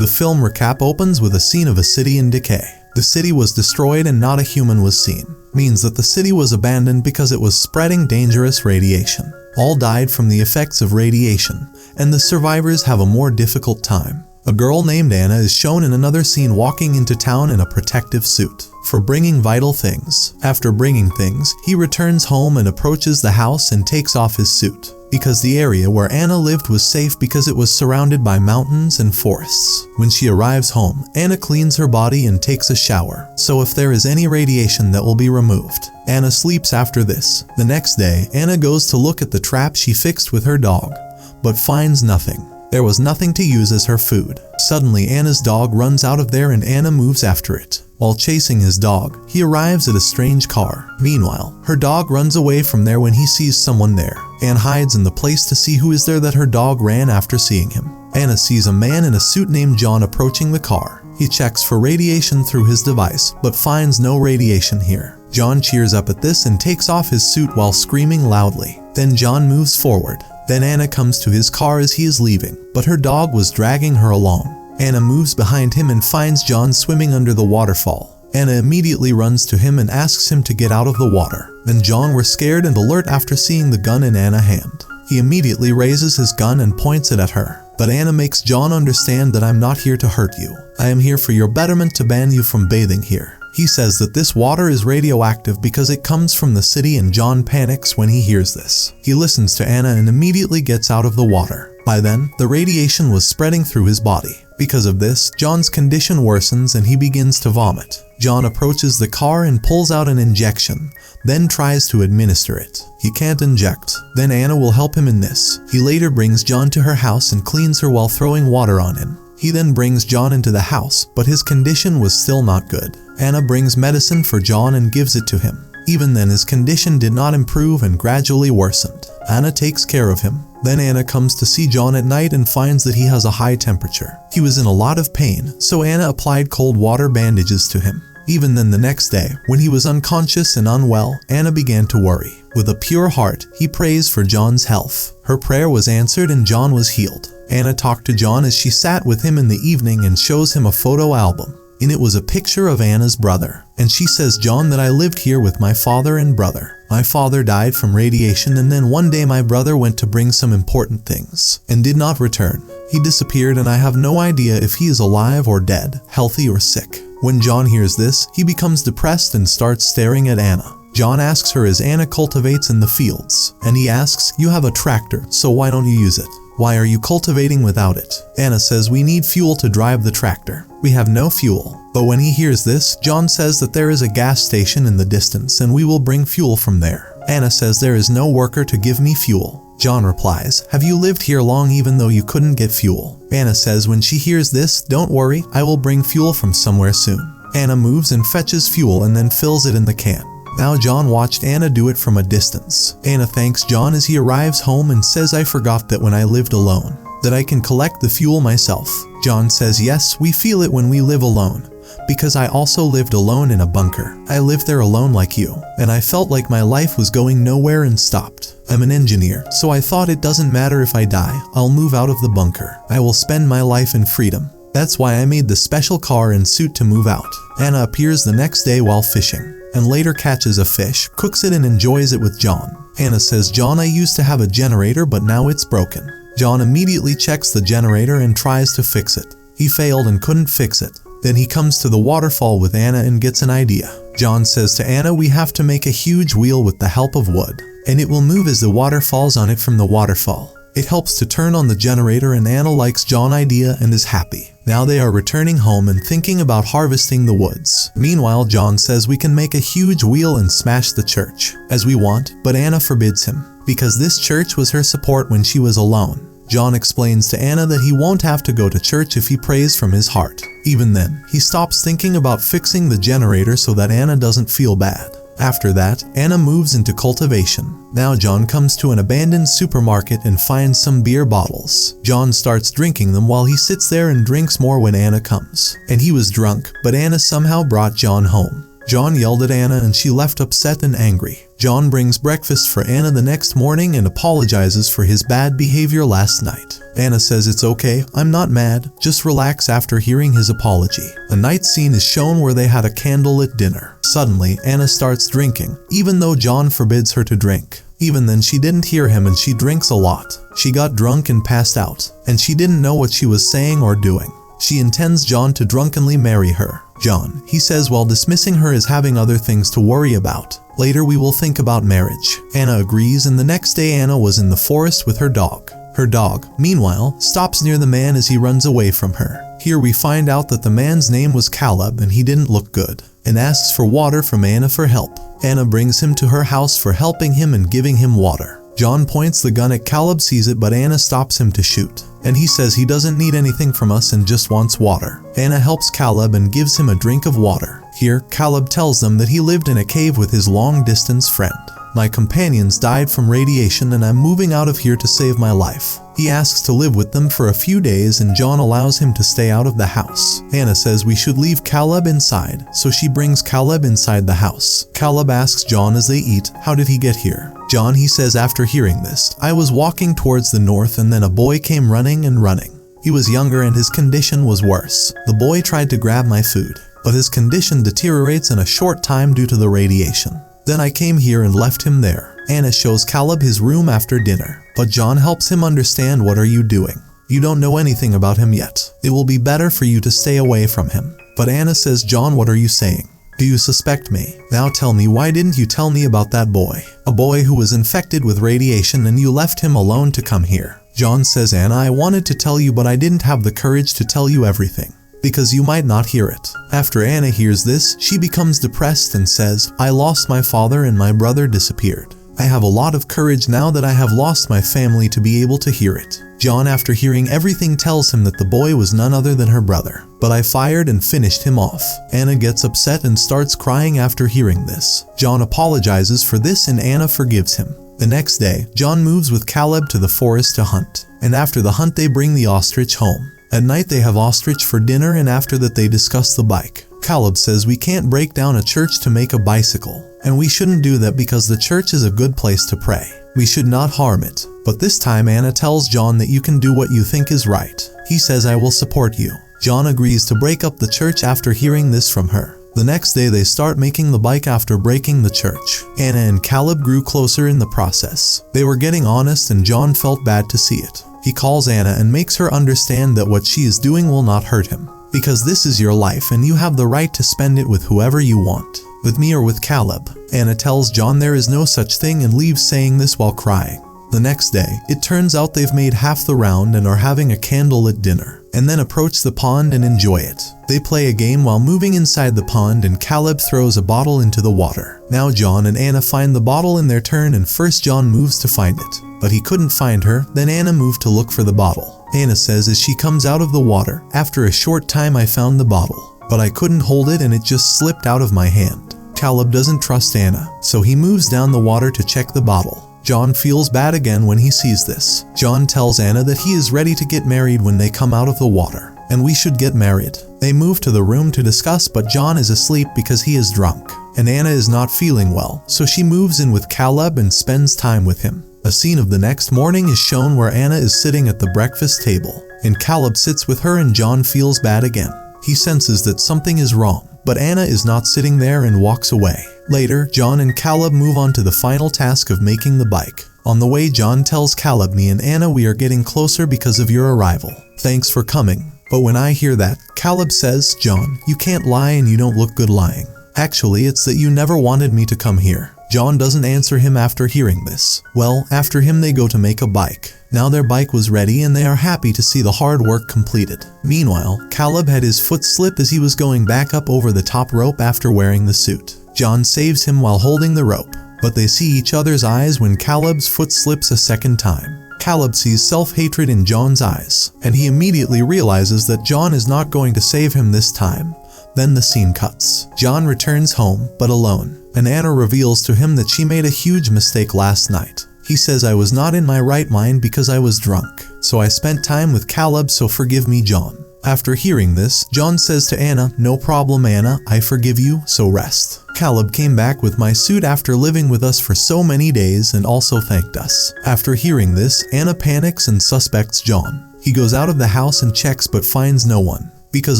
The film recap opens with a scene of a city in decay. The city was destroyed and not a human was seen. Means that the city was abandoned because it was spreading dangerous radiation. All died from the effects of radiation, and the survivors have a more difficult time. A girl named Anna is shown in another scene walking into town in a protective suit for bringing vital things. After bringing things, he returns home and approaches the house and takes off his suit, because the area where Anna lived was safe because it was surrounded by mountains and forests. When she arrives home, Anna cleans her body and takes a shower, so if there is any radiation that will be removed. Anna sleeps after this. The next day, Anna goes to look at the trap she fixed with her dog, but finds nothing. There was nothing to use as her food. Suddenly, Anna's dog runs out of there and Anna moves after it. While chasing his dog, he arrives at a strange car. Meanwhile, her dog runs away from there when he sees someone there. Anna hides in the place to see who is there that her dog ran after seeing him. Anna sees a man in a suit named John approaching the car. He checks for radiation through his device, but finds no radiation here. John cheers up at this and takes off his suit while screaming loudly. Then John moves forward. Then Anna comes to his car as he is leaving, but her dog was dragging her along. Anna moves behind him and finds John swimming under the waterfall. Anna immediately runs to him and asks him to get out of the water. Then John was scared and alert after seeing the gun in Anna's hand. He immediately raises his gun and points it at her. But Anna makes John understand that I'm not here to hurt you. I am here for your betterment to ban you from bathing here. He says that this water is radioactive because it comes from the city and John panics when he hears this. He listens to Anna and immediately gets out of the water. By then, the radiation was spreading through his body. Because of this, John's condition worsens and he begins to vomit. John approaches the car and pulls out an injection, then tries to administer it. He can't inject. Then Anna will help him in this. He later brings John to her house and cleans her while throwing water on him. He then brings John into the house, but his condition was still not good. Anna brings medicine for John and gives it to him. Even then, his condition did not improve and gradually worsened. Anna takes care of him. Then Anna comes to see John at night and finds that he has a high temperature. He was in a lot of pain, so Anna applied cold water bandages to him. Even then, the next day, when he was unconscious and unwell, Anna began to worry. With a pure heart, he prays for John's health. Her prayer was answered and John was healed. Anna talked to John as she sat with him in the evening and shows him a photo album. In it was a picture of Anna's brother. And she says, "John, that I lived here with my father and brother. My father died from radiation and then one day my brother went to bring some important things and did not return. He disappeared and I have no idea if he is alive or dead, healthy or sick." When John hears this, he becomes depressed and starts staring at Anna. John asks her as Anna cultivates in the fields. And he asks, "You have a tractor, so why don't you use it? Why are you cultivating without it?" Anna says, "We need fuel to drive the tractor. We have no fuel." But when he hears this, John says that there is a gas station in the distance and we will bring fuel from there. Anna says, "There is no worker to give me fuel." John replies, "Have you lived here long even though you couldn't get fuel?" Anna says when she hears this, "Don't worry, I will bring fuel from somewhere soon." Anna moves and fetches fuel and then fills it in the can. Now John watched Anna do it from a distance. Anna thanks John as he arrives home and says, "I forgot that when I lived alone, that I can collect the fuel myself." John says, "Yes, we feel it when we live alone, because I also lived alone in a bunker. I lived there alone like you, and I felt like my life was going nowhere and stopped. I'm an engineer, so I thought it doesn't matter if I die, I'll move out of the bunker. I will spend my life in freedom. That's why I made the special car and suit to move out." Anna appears the next day while fishing, and later catches a fish, cooks it and enjoys it with John. Anna says, "John, I used to have a generator, but now it's broken." John immediately checks the generator and tries to fix it. He failed and couldn't fix it. Then he comes to the waterfall with Anna and gets an idea. John says to Anna, "We have to make a huge wheel with the help of wood, and it will move as the water falls on it from the waterfall. It helps to turn on the generator," and Anna likes John's idea and is happy. Now they are returning home and thinking about harvesting the woods. Meanwhile, John says we can make a huge wheel and smash the church, as we want, but Anna forbids him, because this church was her support when she was alone. John explains to Anna that he won't have to go to church if he prays from his heart. Even then, he stops thinking about fixing the generator so that Anna doesn't feel bad. After that, Anna moves into cultivation. Now John comes to an abandoned supermarket and finds some beer bottles. John starts drinking them while he sits there and drinks more when Anna comes. And he was drunk, but Anna somehow brought John home. John yelled at Anna and she left upset and angry. John brings breakfast for Anna the next morning and apologizes for his bad behavior last night. Anna says it's okay, I'm not mad, just relax after hearing his apology. A night scene is shown where they had a candlelit dinner. Suddenly, Anna starts drinking, even though John forbids her to drink. Even then she didn't hear him and she drinks a lot. She got drunk and passed out, and she didn't know what she was saying or doing. She intends John to drunkenly marry her. John, he says while dismissing her as having other things to worry about. Later we will think about marriage. Anna agrees, and the next day Anna was in the forest with her dog. Her dog, meanwhile, stops near the man as he runs away from her. Here we find out that the man's name was Caleb and he didn't look good, and asks for water from Anna for help. Anna brings him to her house for helping him and giving him water. John points the gun at Caleb, sees it, but Anna stops him to shoot. And he says he doesn't need anything from us and just wants water. Anna helps Caleb and gives him a drink of water. Here, Caleb tells them that he lived in a cave with his long-distance friend. My companions died from radiation and I'm moving out of here to save my life. He asks to live with them for a few days and John allows him to stay out of the house. Anna says we should leave Caleb inside, so she brings Caleb inside the house. Caleb asks John as they eat, how did he get here? John, he says after hearing this, I was walking towards the north and then a boy came running and running. He was younger and his condition was worse. The boy tried to grab my food, but his condition deteriorates in a short time due to the radiation. Then I came here and left him there. Anna shows Caleb his room after dinner, but John helps him understand, what are you doing? You don't know anything about him yet. It will be better for you to stay away from him. But Anna says, John, what are you saying? Do you suspect me? Now tell me, why didn't you tell me about that boy? A boy who was infected with radiation and you left him alone to come here. John says, Anna, I wanted to tell you but I didn't have the courage to tell you everything, because you might not hear it. After Anna hears this, she becomes depressed and says, I lost my father and my brother disappeared. I have a lot of courage now that I have lost my family to be able to hear it. John, after hearing everything, tells him that the boy was none other than her brother. But I fired and finished him off. Anna gets upset and starts crying after hearing this. John apologizes for this and Anna forgives him. The next day, John moves with Caleb to the forest to hunt. And after the hunt they bring the ostrich home. At night they have ostrich for dinner and after that they discuss the bike. Caleb says we can't break down a church to make a bicycle. And we shouldn't do that because the church is a good place to pray. We should not harm it. But this time Anna tells John that you can do what you think is right. He says I will support you. John agrees to break up the church after hearing this from her. The next day they start making the bike after breaking the church. Anna and Caleb grew closer in the process. They were getting honest and John felt bad to see it. He calls Anna and makes her understand that what she is doing will not hurt him. Because this is your life and you have the right to spend it with whoever you want. With me or with Caleb. Anna tells John there is no such thing and leaves saying this while crying. The next day, it turns out they've made half the round and are having a candlelit dinner, and then approach the pond and enjoy it. They play a game while moving inside the pond and Caleb throws a bottle into the water. Now John and Anna find the bottle in their turn and first John moves to find it. But he couldn't find her, then Anna moved to look for the bottle. Anna says as she comes out of the water, after a short time I found the bottle, but I couldn't hold it and it just slipped out of my hand. Caleb doesn't trust Anna, so he moves down the water to check the bottle. John feels bad again when he sees this. John tells Anna that he is ready to get married when they come out of the water, and we should get married. They move to the room to discuss, but John is asleep because he is drunk, and Anna is not feeling well, so she moves in with Caleb and spends time with him. A scene of the next morning is shown where Anna is sitting at the breakfast table, and Caleb sits with her and John feels bad again. He senses that something is wrong, but Anna is not sitting there and walks away. Later, John and Caleb move on to the final task of making the bike. On the way, John tells Caleb, me and Anna, we are getting closer because of your arrival. Thanks for coming. But when I hear that, Caleb says, John, you can't lie and you don't look good lying. Actually, it's that you never wanted me to come here. John doesn't answer him after hearing this. Well, after him they go to make a bike. Now their bike was ready and they are happy to see the hard work completed. Meanwhile, Caleb had his foot slip as he was going back up over the top rope after wearing the suit. John saves him while holding the rope, but they see each other's eyes when Caleb's foot slips a second time. Caleb sees self-hatred in John's eyes, and he immediately realizes that John is not going to save him this time. Then the scene cuts. John returns home, but alone, and Anna reveals to him that she made a huge mistake last night. He says, I was not in my right mind because I was drunk, so I spent time with Caleb, so forgive me, John. After hearing this, John says to Anna, "No problem, Anna, I forgive you, so rest. Caleb came back with my suit after living with us for so many days and also thanked us." After hearing this, Anna panics and suspects John. He goes out of the house and checks but finds no one. Because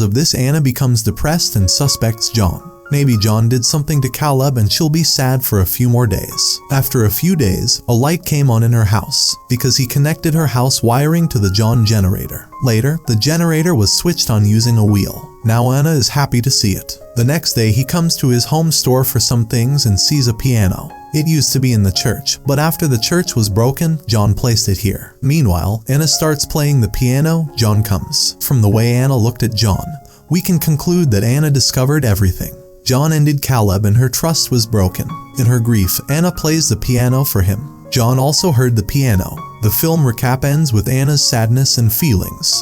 of this, Anna becomes depressed and suspects John. Maybe John did something to Caleb and she'll be sad for a few more days. After a few days, a light came on in her house because he connected her house wiring to the John generator. Later, the generator was switched on using a wheel. Now Anna is happy to see it. The next day, he comes to his home store for some things and sees a piano. It used to be in the church, but after the church was broken, John placed it here. Meanwhile, Anna starts playing the piano. John comes. From the way Anna looked at John, we can conclude that Anna discovered everything. John ended Caleb and her trust was broken. In her grief, Anna plays the piano for him. John also heard the piano. The film recap ends with Anna's sadness and feelings.